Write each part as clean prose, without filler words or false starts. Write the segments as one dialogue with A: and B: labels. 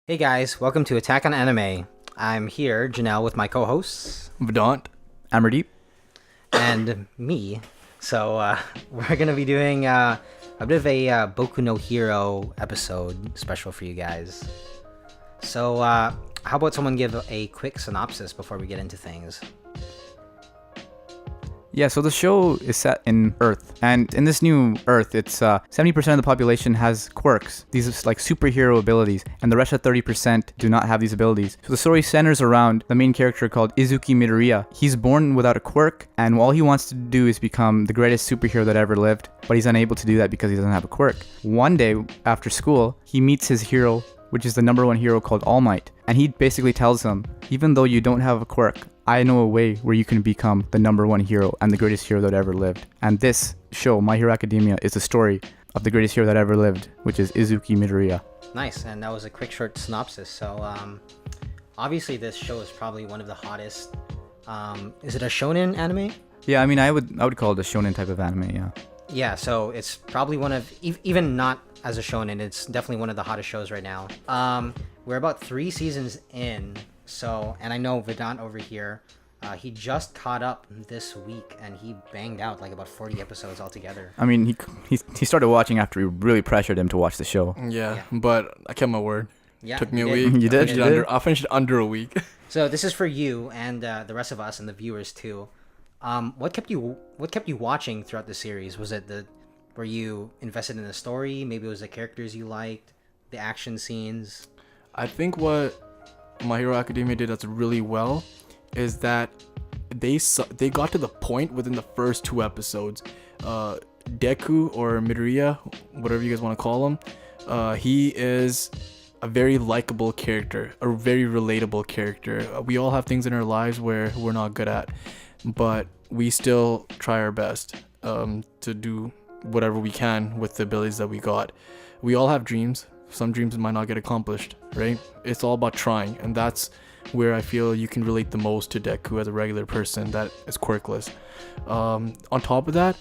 A: Hey guys, welcome to Attack on Anime. I'm here, Janelle, with my co-hosts
B: Vedant.
C: Amardeep.
A: and me. So we're gonna be doing a bit of a Boku no Hero episode special for you guys. So how about someone give a quick synopsis before we get into things?
C: Yeah, so the show is set in Earth, and in this new Earth, it's 70% of the population has quirks. These are like superhero abilities, and the rest of 30% do not have these abilities. So the story centers around the main character called Izuki Midoriya. He's born without a quirk, and all he wants to do is become the greatest superhero that ever lived, but he's unable to do that because he doesn't have a quirk. One day, after school, he meets his hero, which is the number one hero called All Might, and he basically tells him, even though you don't have a quirk, I know a way where you can become the number one hero and the greatest hero that ever lived. And this show, My Hero Academia, is the story of the greatest hero that ever lived, which is Izuki Midoriya.
A: Nice, and that was a quick short synopsis. So obviously this show is probably one of the hottest. Is it a shonen anime?
C: Yeah, I mean, I would call it a shonen type of anime, yeah.
A: Yeah, so it's probably one of, even not as a shonen, it's definitely one of the hottest shows right now. We're about 3 seasons in, so, and I know Vedant over here, he just caught up this week, and he banged out like about 40 episodes altogether.
C: I mean, he started watching after we really pressured him to watch the show.
B: Yeah, but I kept my word.
A: Yeah,
B: Took me a
A: did.
B: week.
C: You did?
B: I finished it under a week.
A: So this is for you and the rest of us and the viewers too. What kept you watching throughout the series? Was it were you invested in the story? Maybe it was the characters you liked, the action scenes.
B: I think what My Hero Academia did that's really well is that they got to the point within the first 2 episodes. Deku or Midoriya, whatever you guys want to call him, he is a very likable character, a very relatable character. We all have things in our lives where we're not good at, but we still try our best to do whatever we can with the abilities that we got. We all have dreams. Some dreams might not get accomplished, right? It's all about trying, and that's where I feel you can relate the most to Deku as a regular person that is quirkless. On top of that,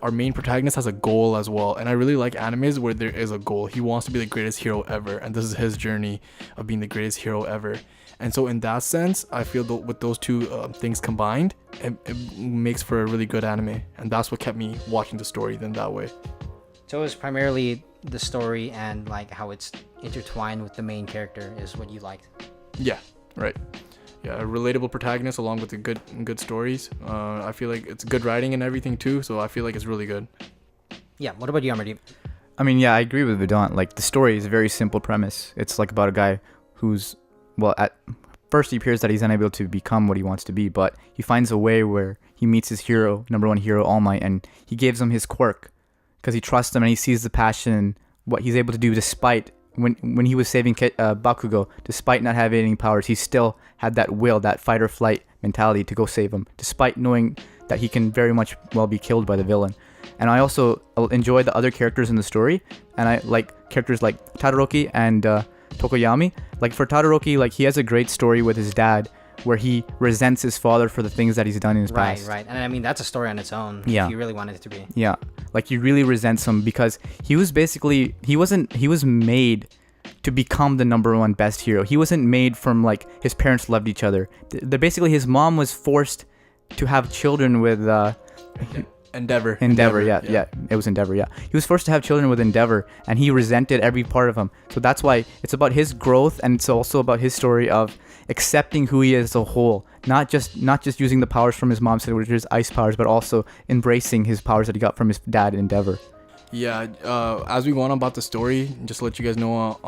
B: our main protagonist has a goal as well, and I really like animes where there is a goal. He wants to be the greatest hero ever, and this is his journey of being the greatest hero ever. And so in that sense, I feel that with those two things combined, it makes for a really good anime, and that's what kept me watching the story then that way.
A: So it was primarily the story and like how it's intertwined with the main character is what you liked.
B: Yeah, right. Yeah, a relatable protagonist along with the good stories. I feel like it's good writing and everything too, so I feel like it's really good.
A: Yeah. What about you, Amardeep?
C: I mean, yeah, I agree with Vedant. Like, the story is a very simple premise. It's like about a guy who's, well, at first he appears that he's unable to become what he wants to be, but he finds a way where he meets his hero, number one hero, All Might, and he gives him his quirk because he trusts him and he sees the passion, what he's able to do despite, when he was saving Bakugo, despite not having any powers, he still had that will, that fight or flight mentality to go save him, despite knowing that he can very much well be killed by the villain. And I also enjoy the other characters in the story, and I like characters like Todoroki and Tokoyami. Like for Todoroki, like he has a great story with his dad where he resents his father for the things that he's done in his past.
A: Right. And I mean that's a story on its own.
C: Yeah.
A: If you really wanted it to be.
C: Yeah. Like he really resents him because he was made to become the number one best hero. He wasn't made from like his parents loved each other. Basically his mom was forced to have children with
B: Endeavor.
C: Yeah. It was Endeavor, yeah. He was forced to have children with Endeavor, and he resented every part of him. So that's why it's about his growth, and it's also about his story of accepting who he is as a whole. Not just using the powers from his mom, which is ice powers, but also embracing his powers that he got from his dad, Endeavor.
B: Yeah, as we go on about the story, just to let you guys know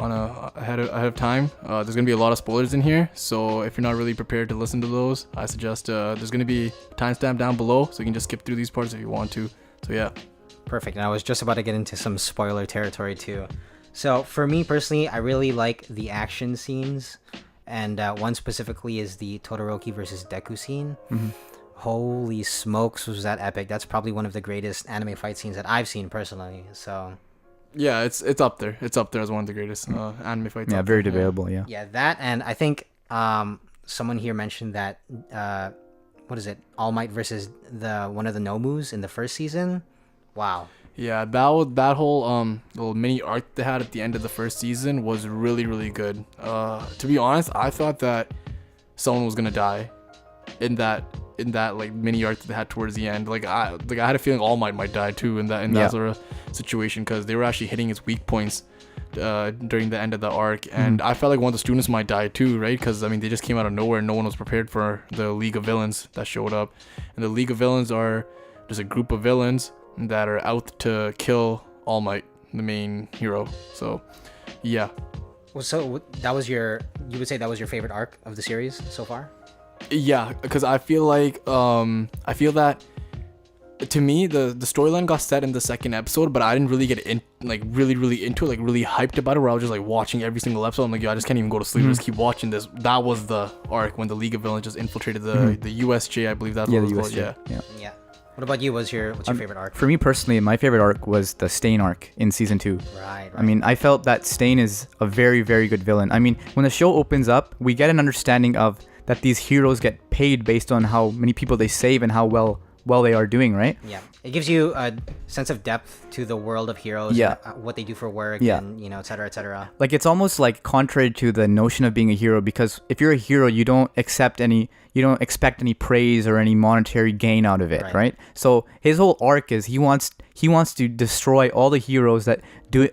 B: ahead of time, there's gonna be a lot of spoilers in here. So if you're not really prepared to listen to those, I suggest there's gonna be a timestamp down below, so you can just skip through these parts if you want to. So yeah.
A: Perfect. And I was just about to get into some spoiler territory too. So for me personally, I really like the action scenes, and one specifically is the Todoroki versus Deku scene.
C: Mm-hmm.
A: Holy smokes, was that epic. That's probably one of the greatest anime fight scenes that I've seen personally. So
B: yeah, it's up there. It's up there as one of the greatest anime fights.
C: Yeah, very debatable. Yeah,
A: that, and I think someone here mentioned that what is it, All Might versus one of the Nomus in the first season. Wow.
B: Yeah, that whole little mini arc they had at the end of the first season was really really good. To be honest, I thought that someone was gonna die in that like mini arc that they had towards the end. I had a feeling All Might die too in that sort of situation, because they were actually hitting his weak points during the end of the arc, and I felt like one of the students might die too, right? Because I mean, they just came out of nowhere. No one was prepared for the League of Villains that showed up, and the League of Villains are just a group of villains that are out to kill All Might, the main hero. So yeah.
A: Well, so that was you would say that was your favorite arc of the series so far?
B: Yeah, because I feel that to me the storyline got set in the second episode, but I didn't really get in really into it, like really hyped about it, where I was just like watching every single episode. I'm like, yo, I just can't even go to sleep. Just keep watching this. That was the arc when the League of Villains just infiltrated the USJ, I believe that's what it was called.
A: Yeah. What about you? What's your favorite arc?
C: For me personally, my favorite arc was the Stain arc in season 2.
A: Right.
C: I mean, I felt that Stain is a very, very good villain. I mean, when the show opens up, we get an understanding of that these heroes get paid based on how many people they save and how well they are doing, right?
A: Yeah. It gives you a sense of depth to the world of heroes,
C: Yeah.
A: and what they do for work,
C: Yeah.
A: and et cetera, et cetera.
C: Like, it's almost like contrary to the notion of being a hero, because if you're a hero, you don't expect any praise or any monetary gain out of it, right? So his whole arc is he wants to destroy all the heroes that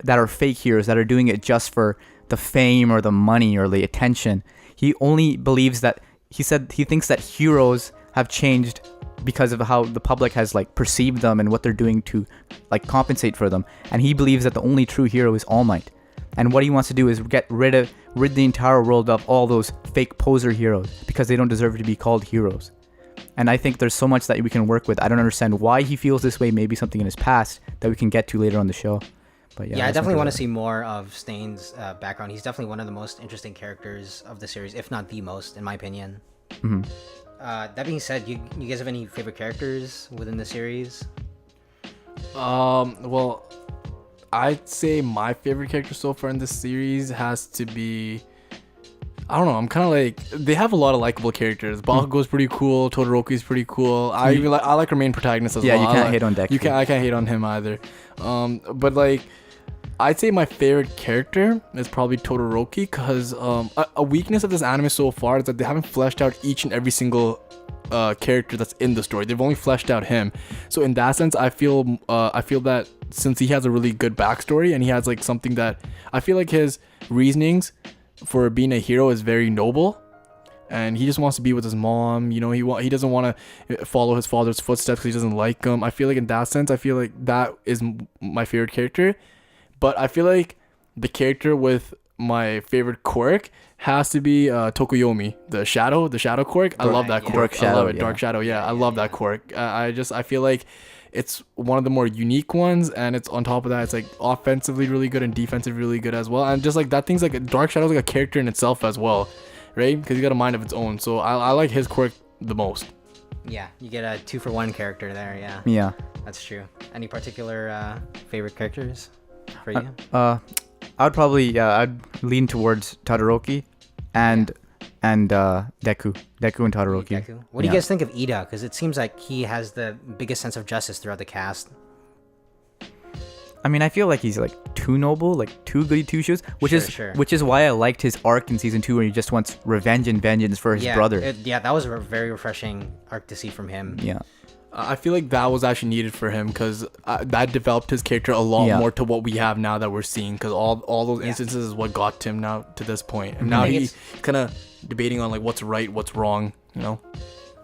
C: are fake heroes, that are doing it just for the fame or the money or the attention. He only believes that he thinks that heroes have changed because of how the public has like perceived them and what they're doing to like compensate for them, and he believes that the only true hero is All Might, and what he wants to do is rid the entire world of all those fake poser heroes because they don't deserve to be called heroes. And I think there's so much that we can work with. I don't understand why he feels this way. Maybe something in his past that we can get to later on the show. But
A: Yeah, I definitely want to see more of Stain's background. He's definitely one of the most interesting characters of the series, if not the most, in my opinion.
C: Mm-hmm.
A: That being said, you guys have any favorite characters within the series?
B: Well, I'd say my favorite character so far in this series has to be, I don't know, I'm kind of like, they have a lot of likable characters. Bakugo's pretty cool, Todoroki's pretty cool. I like our main protagonist as well.
C: Yeah, you can't hate on Deku.
B: I can't hate on him either. But like, I'd say my favorite character is probably Todoroki, because a weakness of this anime so far is that they haven't fleshed out each and every single character that's in the story. They've only fleshed out him. So in that sense, I feel that since he has a really good backstory and he has like something that I feel like his reasonings for being a hero is very noble, and he just wants to be with his mom. You know, he doesn't want to follow his father's footsteps because he doesn't like him. I feel like in that sense, I feel like that is my favorite character. But I feel like the character with my favorite quirk has to be Tokuyomi, the shadow quirk. I love that quirk.
C: Dark Shadow,
B: I love it.
C: yeah.
B: Dark Shadow. Yeah, I love that quirk. I feel like it's one of the more unique ones, and it's on top of that, it's like offensively really good and defensively really good as well. And just like that thing's like Dark Shadow's like a character in itself as well, right? Because he's got a mind of its own. So I like his quirk the most.
A: Yeah, you get a 2-for-1 character there. Yeah.
C: Yeah.
A: That's true. Any particular favorite characters for you?
C: I'd probably I'd lean towards Todoroki and Deku and Todoroki.
A: Deku. What do you guys think of Ida? Because it seems like he has the biggest sense of justice throughout the cast.
C: I mean, I feel like he's like too noble, like too goody two shoes, which is why I liked his arc in season 2 where he just wants revenge and vengeance for his brother.
A: That was a very refreshing arc to see from him.
C: Yeah.
B: I feel like that was actually needed for him, because that developed his character a lot more to what we have now that we're seeing, because all those instances is what got him now to this point. And now he's kind of debating on like what's right, what's wrong, you know?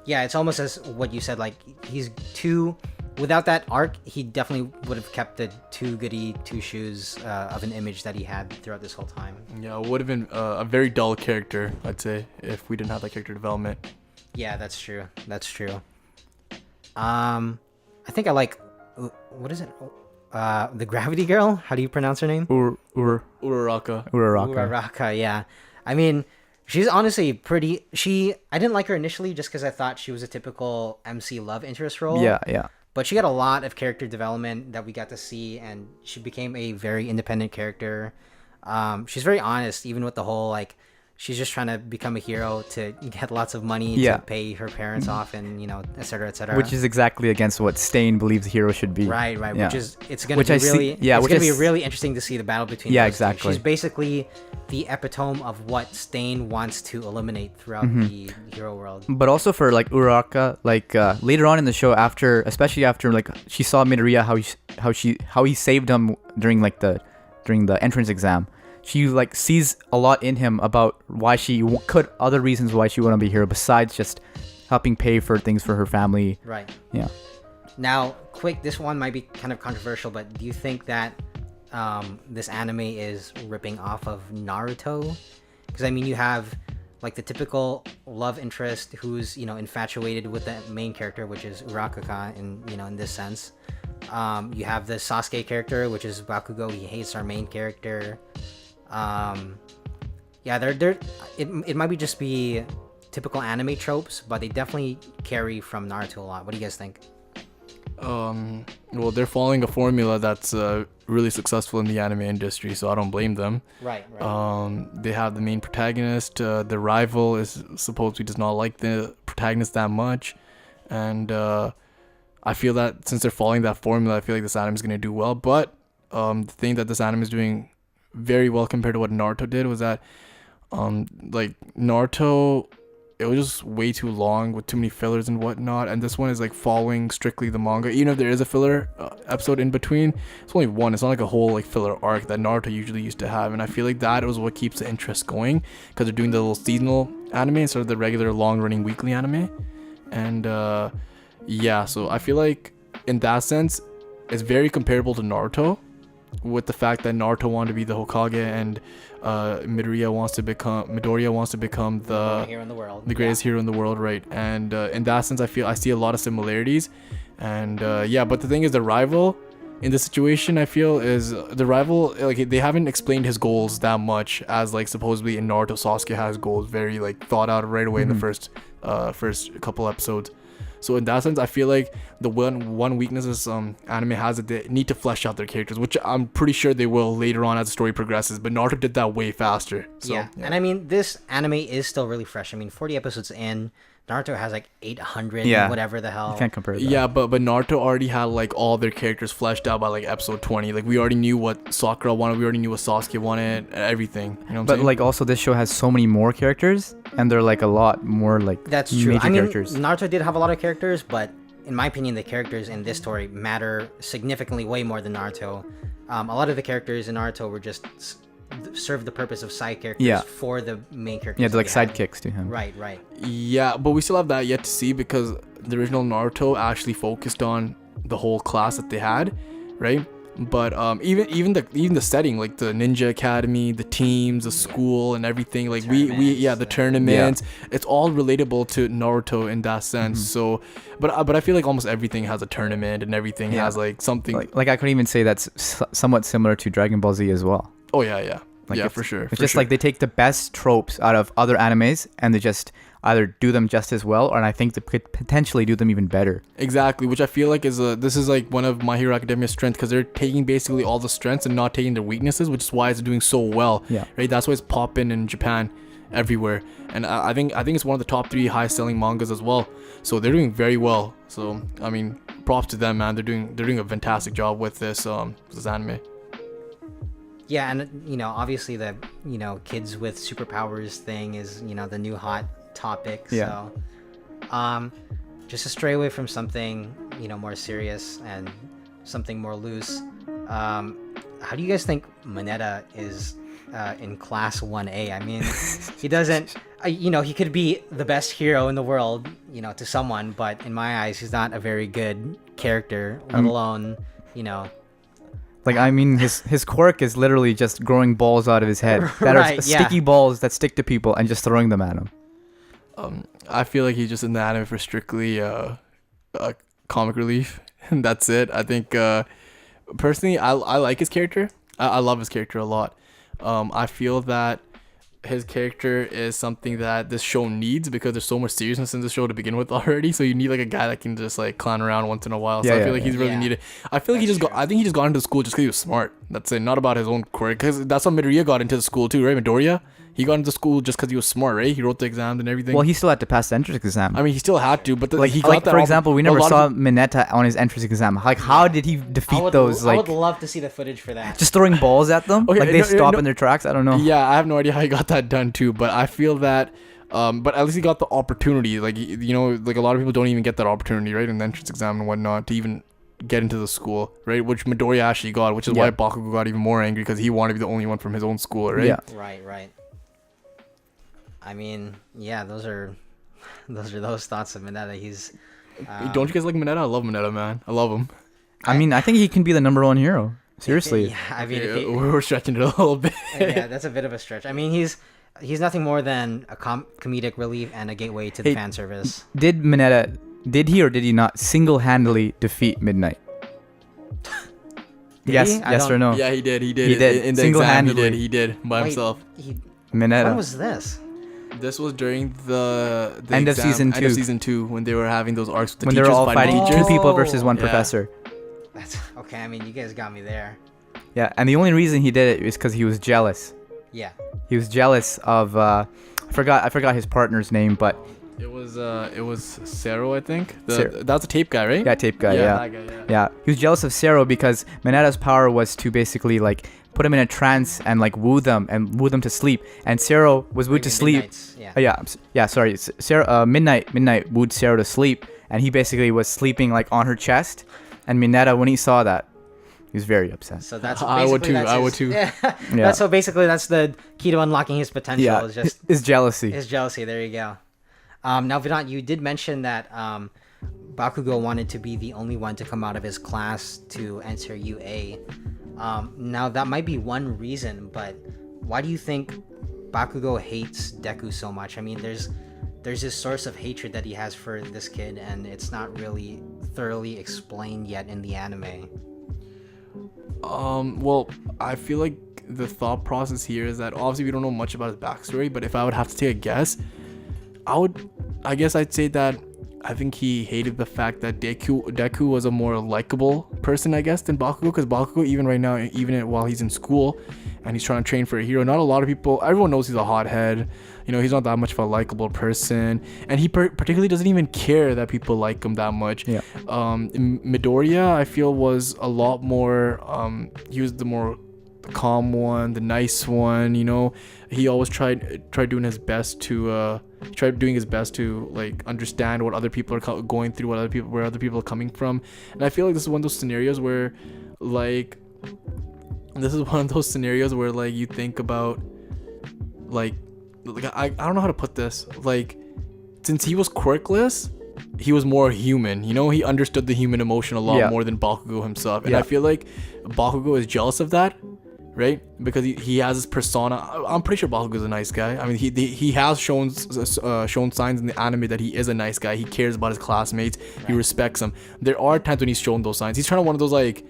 A: Yeah, it's almost as what you said, like he's too... Without that arc, he definitely would have kept the too goody two shoes of an image that he had throughout this whole time.
B: Yeah, it would have been a very dull character, I'd say, if we didn't have that character development.
A: Yeah, that's true. That's true. I think I like... What is it? The Gravity Girl? How do you pronounce her name?
B: Uraraka.
A: Uraraka, yeah. I mean... She's honestly pretty... I didn't like her initially just because I thought she was a typical MC love interest role.
C: Yeah.
A: But she got a lot of character development that we got to see, and she became a very independent character. She's very honest, even with the whole, like, she's just trying to become a hero to get lots of money
C: Yeah.
A: to pay her parents off, and et cetera, et cetera.
C: Which is exactly against what Stain believes a hero should be.
A: right.
C: Yeah.
A: It's gonna
C: Which
A: be
C: I see-
A: really
C: yeah,
A: it's
C: which
A: gonna
C: I
A: be
C: s-
A: really interesting to see the battle between
C: Yeah,
A: those two.
C: exactly.
A: She's basically the epitome of what Stain wants to eliminate throughout
C: Mm-hmm.
A: the hero world.
C: But also for like Uraraka, like later on in the show, especially after like she saw Midoriya how he saved him during the entrance exam. She like sees a lot in him about why other reasons why she wouldn't be a hero besides just helping pay for things for her family.
A: Right.
C: Yeah.
A: Now, quick, this one might be kind of controversial, but do you think that this anime is ripping off of Naruto? Because I mean, you have like the typical love interest who's infatuated with the main character, which is Urakaka, in this sense. You have the Sasuke character, which is Bakugo. He hates our main character. Yeah, it might just be typical anime tropes, but they definitely carry from Naruto a lot. What do you guys think?
B: Well, they're following a formula that's really successful in the anime industry, so I don't blame them.
A: Right.
B: They have the main protagonist. The rival is supposedly does not like the protagonist that much, and I feel that since they're following that formula, I feel like this anime is gonna do well. But the thing that this anime is doing very well compared to what Naruto did was that, like Naruto, it was just way too long with too many fillers and whatnot, and this one is like following strictly the manga. Even if there is a filler episode in between, it's only one. It's not like a whole like filler arc that Naruto usually used to have, and I feel like that was what keeps the interest going because they're doing the little seasonal anime instead of the regular long-running weekly anime. And yeah, so I feel like in that sense, it's very comparable to Naruto, with the fact that Naruto wanted to be the Hokage and Midoriya wants to become the
A: hero in the world.
B: the greatest hero in the world, right? And in that sense, I see a lot of similarities. And yeah, but the thing is, the rival in this situation, I feel, is the rival, like they haven't explained his goals that much as like supposedly in Naruto, Sasuke has goals very like thought out right away in the first couple episodes. So in that sense, I feel like the one weakness this anime has is they need to flesh out their characters, which I'm pretty sure they will later on as the story progresses. But Naruto did that way faster. So,
A: yeah, and I mean, this anime is still really fresh. I mean, 40 episodes in, Naruto has like 800,
C: Yeah.
A: whatever the hell.
C: You can't compare that.
B: Yeah, but Naruto already had like all their characters fleshed out by like episode 20. Like we already knew what Sakura wanted, we already knew what Sasuke wanted, everything. You know what I'm
C: But
B: saying?
C: like also this show has so many more characters and they're like a lot more like
A: That's true.
C: major
A: I mean,
C: characters.
A: Naruto did have a lot of characters, but in my opinion, the characters in this story matter significantly way more than Naruto. A lot of the characters in Naruto were just serve the purpose of side characters
C: Yeah.
A: for the main characters.
C: Yeah, they're like
A: that they had.
C: sidekicks to him.
A: Right.
B: Yeah, but we still have that yet to see because the original Naruto actually focused on the whole class that they had, right? But even the setting, like the ninja academy, the teams, the school, and everything, like the tournaments, it's all relatable to Naruto in that sense. So, but I feel like almost everything has a tournament and everything has like something.
C: Like I could even say that's somewhat similar to Dragon Ball Z as well.
B: Oh yeah.
C: Like
B: yeah,
C: it's,
B: for sure.
C: It's just like they take the best tropes out of other animes and they just either do them just as well, or I think they could potentially do them even better.
B: Exactly, which I feel like this is like one of My Hero Academia's strengths because they're taking basically all the strengths and not taking their weaknesses, which is why it's doing so well.
C: Yeah.
B: Right. That's why it's popping in Japan, everywhere, and I think it's one of the top 3 highest selling mangas as well. So they're doing very well. So I mean, props to them, man. They're doing a fantastic job with this anime.
A: Yeah, and obviously the kids with superpowers thing is the new hot topic.
C: Yeah.
A: So, just to stray away from something more serious and something more loose. How do you guys think Mineta is in class 1A? I mean, he doesn't. He could be the best hero in the world, to someone, but in my eyes, he's not a very good character. Let alone,
C: Like, I mean, his quirk is literally just growing balls out of his head that are sticky balls that stick to people and just throwing them at him.
B: I feel like he's just in the anime for strictly comic relief, and that's it. I think personally, I like his character. I love his character a lot. I feel that his character is something that this show needs because there's so much seriousness in this show to begin with already. So you need like a guy that can just like clown around once in a while. So I feel like he's really needed. I feel like I think he just got into school just because he was smart. That's it. Not about his own quirk. Because that's how Midoriya got into the school too, right? Midoriya, He got into school just because he was smart, right? He wrote the exams and everything.
C: Well, he still had to pass the entrance exam.
B: I mean, he still had to, but he got
C: like
B: that.
C: for example, we
B: a
C: never
B: lot
C: saw
B: of
C: Mineta on his entrance exam. Like, how did he defeat those?
A: I
C: Like,
A: would love to see the footage for that.
C: just throwing balls at them.
B: Okay,
C: like they stop in their tracks. I don't know.
B: Yeah, I have no idea how he got that done too, but I feel that. But at least he got the opportunity. Like, you know, like a lot of people don't even get that opportunity, right, in the entrance exam and whatnot, to even get into the school, right? Which Midoriya actually got, which is why Bakugo got even more angry because he wanted to be the only one from his own school, right?
C: Yeah.
A: Right. I mean, yeah, those are those thoughts of Mineta. He's.
B: Don't you guys like Mineta? I love Mineta, man. I love him.
C: I mean, I think he can be the number one hero. Seriously.
A: Yeah, I mean,
B: Okay, we're stretching it a little bit.
A: yeah, that's a bit of a stretch. I mean, he's nothing more than a comedic relief and a gateway to the fan service.
C: Did he or did he not single-handedly defeat Midnight? Yes or no?
B: Yeah, he did. He
C: He did.
B: In the
C: Single-handedly.
B: exam, he did by himself.
C: Mineta.
A: When was this?
B: This was during the
C: End of season 2.
B: End of season 2 when they were having those arcs with the
C: When they
B: teachers
C: were all fighting
A: teachers.
C: two people versus one
B: Yeah.
C: professor.
A: That's okay. I mean, you guys got me there.
C: Yeah, and the only reason he did it is because he was jealous.
A: Yeah.
C: He was jealous of I forgot his partner's name, but
B: It was Sero, I think.
C: Sero.
B: That's a tape guy, right?
C: yeah, tape guy. Yeah,
B: that guy, yeah.
C: yeah. He was jealous of Sero because Mineta's power was to basically like put him in a trance and like woo them to sleep, and Sero was wooed to sleep.
A: Yeah.
C: Sorry, Sarah. Midnight wooed Sero to sleep, and he basically was sleeping like on her chest, and Mineta, when he saw that, he was very upset.
A: So that's
B: I would
A: basically
B: too. I would too.
A: Yeah.
C: Yeah.
A: So basically that's the key to unlocking his potential.
C: Yeah,
A: Is just
C: his jealousy.
A: his jealousy. There you go. Now, Vedant, you did mention that Bakugo wanted to be the only one to come out of his class to enter UA. Now, that might be one reason, but why do you think Bakugo hates Deku so much? I mean, there's this source of hatred that he has for this kid, and it's not really thoroughly explained yet in the anime.
B: Well, I feel like the thought process here is that obviously we don't know much about his backstory, but if I would have to take a guess, I guess I'd say that I think he hated the fact that Deku was a more likable person, I guess, than Bakugo, because Bakugo, even right now, while he's in school and he's trying to train for a hero, not a lot of people, everyone knows he's a hothead. You know, he's not that much of a likable person, and he particularly doesn't even care that people like him that much.
C: Yeah.
B: Midoriya, I feel, was a lot more, he was the more calm one, the nice one, you know. He always tried doing his best to like understand what other people are going through, where other people are coming from. And I feel like this is one of those scenarios where like you think about like I don't know how to put this, like, since he was quirkless, he was more human, you know. He understood the human emotion a lot more than Bakugo himself, and I feel like Bakugo is jealous of that, right? Because he has this persona. I'm pretty sure Bakugo is a nice guy. I mean, he has shown signs in the anime that he is a nice guy. He cares about his classmates. Right. He respects them. There are times when he's shown those signs. He's trying to one of those like.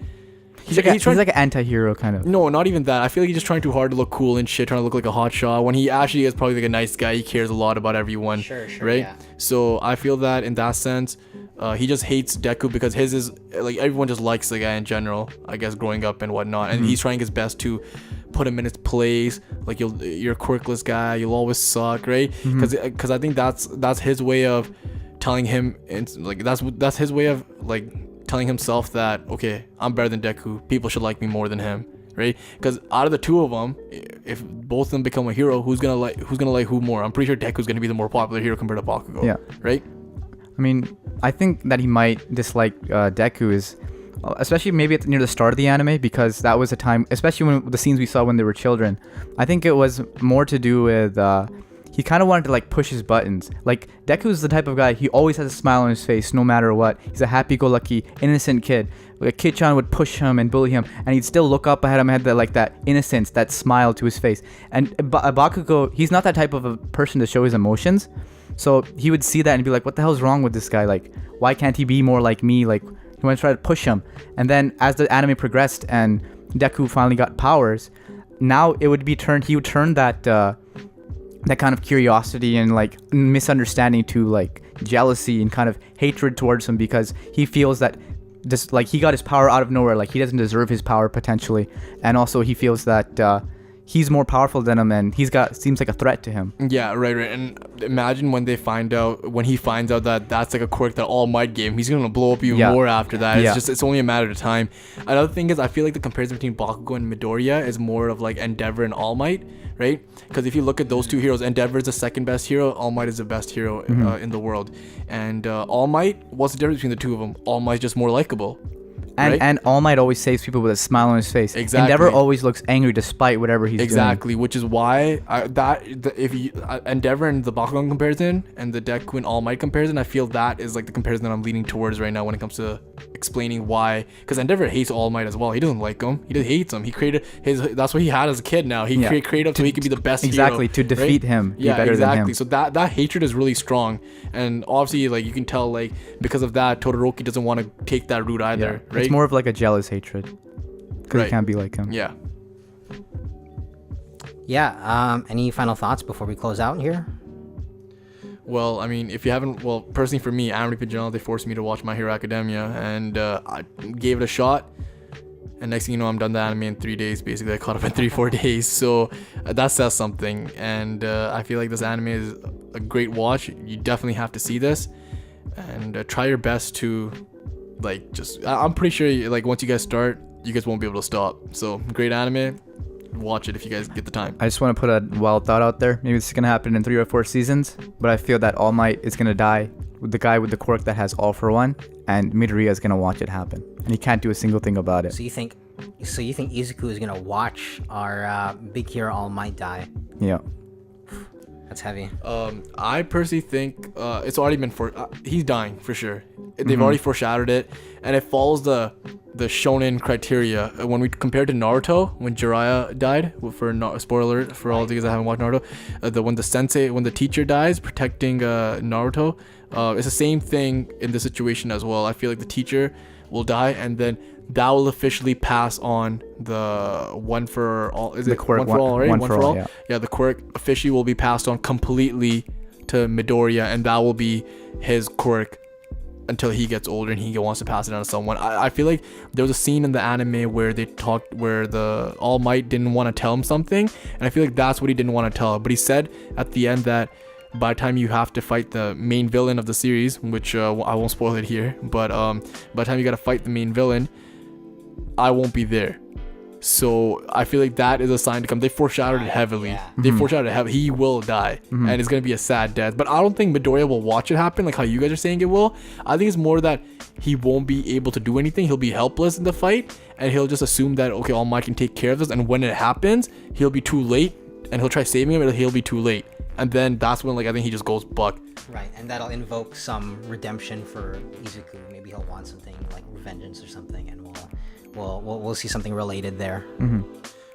C: He's like an anti-hero kind of.
B: No, not even that. I feel like he's just trying too hard to look cool and shit, trying to look like a hotshot, when he actually is probably like a nice guy. He cares a lot about everyone.
A: Sure,
B: right?
A: Yeah.
B: So I feel that in that sense, he just hates Deku because his is like, everyone just likes the guy in general, I guess, growing up and whatnot, and he's trying his best to put him in his place. Like, you're a quirkless guy, you'll always suck, right? Because I think that's his way of telling him, like, that's his way of like telling himself that, okay, I'm better than Deku, people should like me more than him, right? Because out of the two of them, if both of them become a hero, who's gonna like who more? I'm pretty sure Deku's gonna be the more popular hero compared to Bakugo.
C: Yeah.
B: Right.
C: I mean, I think that he might dislike Deku is, especially maybe near the start of the anime, because that was a time, especially when the scenes we saw when they were children. I think it was more to do with he kind of wanted to like push his buttons. Like, Deku's the type of guy, he always has a smile on his face no matter what. He's a happy-go-lucky, innocent kid. Like, Kid-chan would push him and bully him, and he'd still look up at him and had that innocence, that smile to his face. And Bakugo, he's not that type of a person to show his emotions. So he would see that and be like, what the hell's wrong with this guy? Like, why can't he be more like me? Like, he went to try to push him. And then as the anime progressed and Deku finally got powers, now it would be he would turn that kind of curiosity and like misunderstanding to like jealousy and kind of hatred towards him, because he feels that he got his power out of nowhere, like he doesn't deserve his power potentially. And also he feels that he's more powerful than him, and seems like a threat to him.
B: Yeah, right. And imagine when he finds out that that's like a quirk that All Might gave him, he's gonna blow up even more after that. It's only a matter of time. Another thing is, I feel like the comparison between Bakugo and Midoriya is more of like Endeavor and All Might, right? Because if you look at those two heroes, Endeavor is the second best hero, All Might is the best hero in the world. And All Might, what's the difference between the two of them? All Might's just more likable.
C: And All Might always saves people with a smile on his face.
B: Exactly.
C: Endeavor always looks angry despite whatever he's doing.
B: Exactly, which is why Endeavor and the Bakugan comparison and the Deku and All Might comparison, I feel that is like the comparison that I'm leaning towards right now when it comes to explaining why. Because Endeavor hates All Might as well. He doesn't like him. He just hates him. He created that's what he had as a kid. Now he created him so he could be the best.
C: Exactly,
B: hero,
C: to defeat him. Be better than him.
B: So that hatred is really strong, and obviously like you can tell like because of that, Todoroki doesn't want to take that route either. Right?
C: It's more of like a jealous hatred because he can't be like him.
A: Any final thoughts before we close out here?
B: Well, I mean, if you haven't, personally for me, Amity Pigeon, they forced me to watch My Hero Academia, and I gave it a shot. And next thing you know, I'm done the anime in 3 days. Basically, I caught up in 3-4 days. So that says something. And I feel like this anime is a great watch. You definitely have to see this, and try your best to, like, I'm pretty sure like once you guys start, you guys won't be able to stop. So great anime. Watch it if you guys get the time.
C: I just want to put a wild thought out there. Maybe this is gonna happen in 3 or 4 seasons, but I feel that All Might is gonna die with the guy with the quirk that has All for One, and Midoriya is gonna watch it happen, and he can't do a single thing about it.
A: So you think Izuku is gonna watch our big hero All Might die?
C: Yeah.
A: That's heavy.
B: I personally think it's already been he's dying for sure. They've already foreshadowed it, and it follows the shonen criteria. When we compare to Naruto, when Jiraiya died, spoiler alert for all of you guys that haven't watched Naruto, when the teacher dies protecting Naruto, it's the same thing in this situation as well. I feel like the teacher will die, and then that will officially pass on the one for all. Is it
C: quirk,
B: one for all, right?
C: One for all,
B: yeah. The quirk officially will be passed on completely to Midoriya, and that will be his quirk until he gets older and he wants to pass it on to someone. I feel like there was a scene in the anime where the All Might didn't want to tell him something, and I feel like that's what he didn't want to tell. But he said at the end that by the time you have to fight the main villain of the series, which I won't spoil it here, but by the time you gotta fight the main villain, I won't be there. So I feel like that is a sign to come. They foreshadowed it heavily.
A: Yeah.
B: They foreshadowed it heavily. He will die, and it's gonna be a sad death. But I don't think Midoriya will watch it happen like how you guys are saying it will. I think it's more that he won't be able to do anything. He'll be helpless in the fight, and he'll just assume that okay, All Might can take care of this. And when it happens, he'll be too late, and he'll try saving him, but he'll be too late. And then that's when like I think he just goes buck.
A: Right, and that'll invoke some redemption for Izuku. Maybe he'll want something like vengeance or something, and we'll see something related there.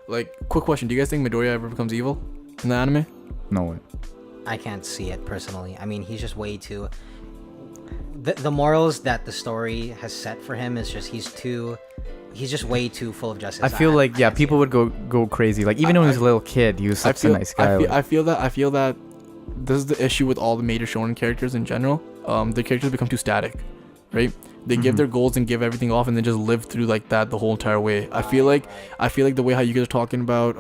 B: Like, quick question: do you guys think Midoriya ever becomes evil in the anime?
C: No way.
A: I can't see it personally. I mean, he's just way too. The morals that the story has set for him is just he's just way too full of justice.
C: I feel like people would go crazy. Like even when he was a little kid, he was such a nice guy.
B: I feel that this is the issue with all the major shonen characters in general. The characters become too static, right? They give their goals and give everything off, and then just live through like that the whole entire way. I feel like the way how you guys are talking about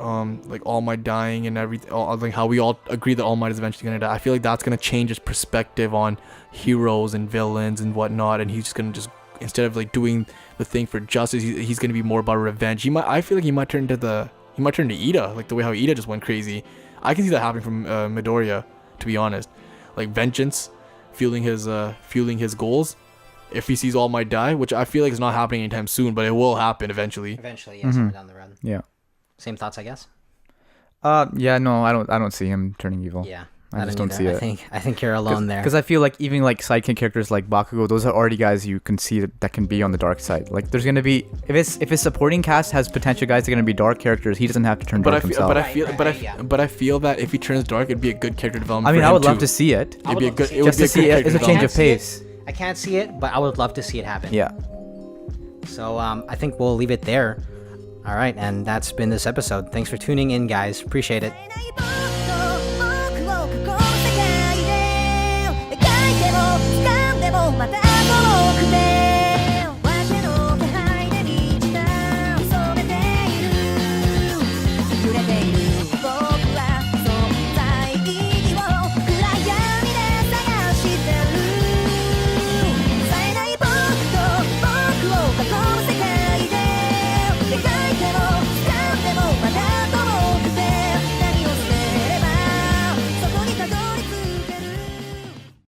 B: like All Might dying and everything, like how we all agree that All Might is eventually gonna die. I feel like that's gonna change his perspective on heroes and villains and whatnot, and he's just gonna instead of like doing the thing for justice, he's gonna be more about revenge. I feel like he might turn into Ida, like the way how Ida just went crazy. I can see that happening from Midoriya, to be honest. Like vengeance, fueling his goals. If he sees All Might die, which I feel like is not happening anytime soon, but it will happen eventually.
A: Eventually, yeah, somewhere down the road.
C: Yeah.
A: Same thoughts, I guess.
C: Yeah, no, I don't see him turning evil.
A: Yeah.
C: I just don't see it.
A: I think you're alone there.
C: Because I feel like even like sidekick characters like Bakugo, those are already guys you can see that can be on the dark side. Like there's gonna be if his supporting cast has potential guys that are gonna be dark characters, he doesn't have to turn dark himself.
B: But I feel that if he turns dark, it'd be a good character development.
C: I mean, I would love to see it.
B: It'd be a good.
C: Just to see it. It's a change of pace.
A: I can't see it, but I would love to see it happen.
C: Yeah.
A: So I think we'll leave it there. All right, and that's been this episode. Thanks for tuning in, guys. Appreciate it.